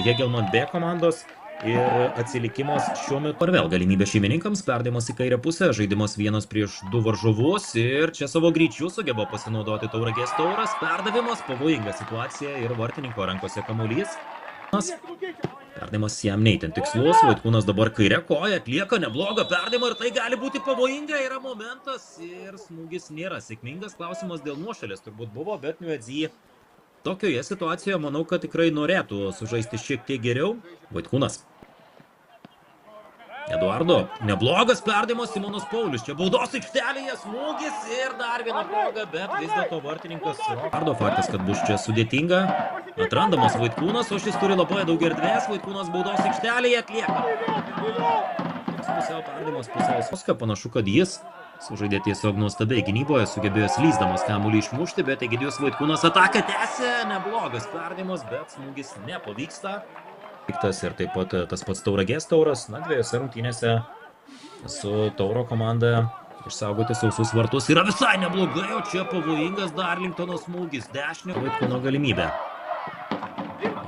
Hegelman B komandos ir atsilikimas šiuo metu. Ir vėl galimybė šeimininkams, perdavimas į kairę pusę, žaidimas 1-2 varžovus ir čia savo greičiu sugeba pasinaudoti Tauragės Tauras, perdavimas, pavojinga situacija ir vartininko rankose kamuolys. Perdavimas jam neįtin tikslus, Vaitkūnas dabar kairė koja, atlieka neblogą perdavimą ir tai gali būti pavojinga, yra momentas ir smūgis nėra sėkmingas, klausimas dėl nuošalės turbūt buvo, bet Niuedzy tokioje situacijoje manau, kad tikrai norėtų sužaisti šiek tiek geriau. Vaitkūnas. Eduardo, neblogas perdavimas, Simonas Paulius, čia baudos aikštelėje, smūgis ir dar viena proga, bet vis dėlto vartininkas. Eduardo faktas, kad bus čia sudėtinga. Atrandamas Vaitkūnas, o šis turi labai daug erdvės, Vaitkūnas baudos aikštelėje atlieka. Pusiau perdavimas, pusiau Soska, panašu, kad jis sužaidė tiesiog nuostabiai gynyboje, sugebėjo slysdamas kamuolį išmušti, bet Egidijus Vaitkūnas ataką tęsė, neblogas perdavimas, bet smūgis nepavyksta. Ir taip pat tas pats Tauragės Tauras, dviejose rungtynėse su Tauro komanda išsaugoti sausus vartus yra visai neblogai, o čia pavojingas Darlingtono smūgis, dešinio Vaitkūno galimybė.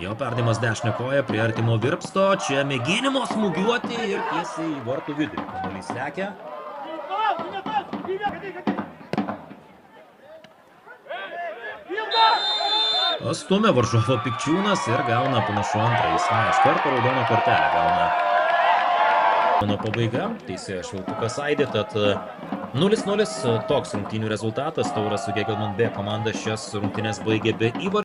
Jo perdavimas dešinę koją prie artimo Virpsto, čia mėginimo smūgiuoti ir tiesiai į vartų vidurį. Kamuolys lekia. Stumia varžovo Pikčiūnas ir gauna panašu antrąjį. Iš karto raudoną kortelę gauna. Mano pabaiga, teisėjo švilpukas aidė, tad 0-0 toks rungtynių rezultatas. Tauras su Hegelman B komanda šias rungtynes baigė be įvarčių.